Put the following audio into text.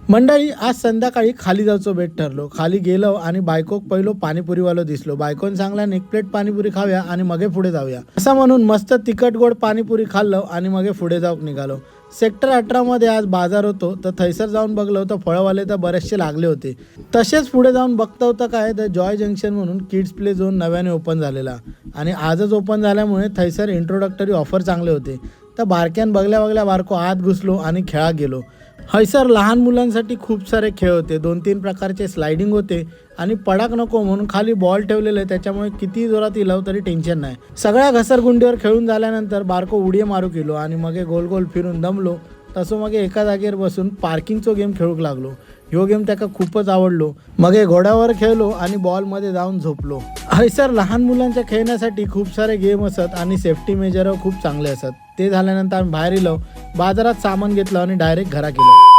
मंडळी, आज संध्याकाळी खाली जायचो बेट ठरलो. खाली गेलो आणि बायकोक पहिलो पाणीपुरीवालो दिसलो. बायकोन सांगला एक प्लेट पाणीपुरी खाऊया आणि मगे पुढे जाऊया असं म्हणून मस्त तिखट गोड पाणीपुरी खाल्लो आणि मगे पुढे जाऊक निघालो. सेक्टर 18 मध्ये आज बाजार होतो तर थैसर जाऊन बघलो तर फळवाले तर बरेचसे लागले होते. तसेच पुढे जाऊन बघता होतं काय तर जॉय जंक्शन म्हणून किड्स प्ले झोन नव्याने ओपन झालेला आणि आजच ओपन झाल्यामुळे थैसर इंट्रोडक्टरी ऑफर चांगले होते. तर बारक्यान बघल्या बारको आत घुसलो आणि खेळा गेलो. हैसर लहान मुलांसाठी खूप सारे खेळ होते. 2-3 प्रकारचे स्लायडिंग होते आणि पडाक नको म्हणून खाली बॉल ठेवलेले, त्याच्यामुळे किती जोरात इलाव तरी टेन्शन नाही. सगळ्या घसरगुंडीवर खेळून झाल्यानंतर बारको उडी मारू केलो आणि मग गोल गोल फिरून दमलो. तसं मग एका जागेवर बसून पार्किंगचो गेम खेळूक लागलो. ह्यो गेम त्याका खूपच आवडलो. मग घोड्यावर खेळलो आणि बॉलमध्ये जाऊन झोपलो. हैसर लहान मुलांच्या खेळण्यासाठी खूप सारे गेम असत आणि सेफ्टी मेजर खूप चांगले असत. ते झाल्यानंतर आम्ही बाहेर इलो, बाजारात सामान घेतलं आणि डायरेक्ट घरा गेलो.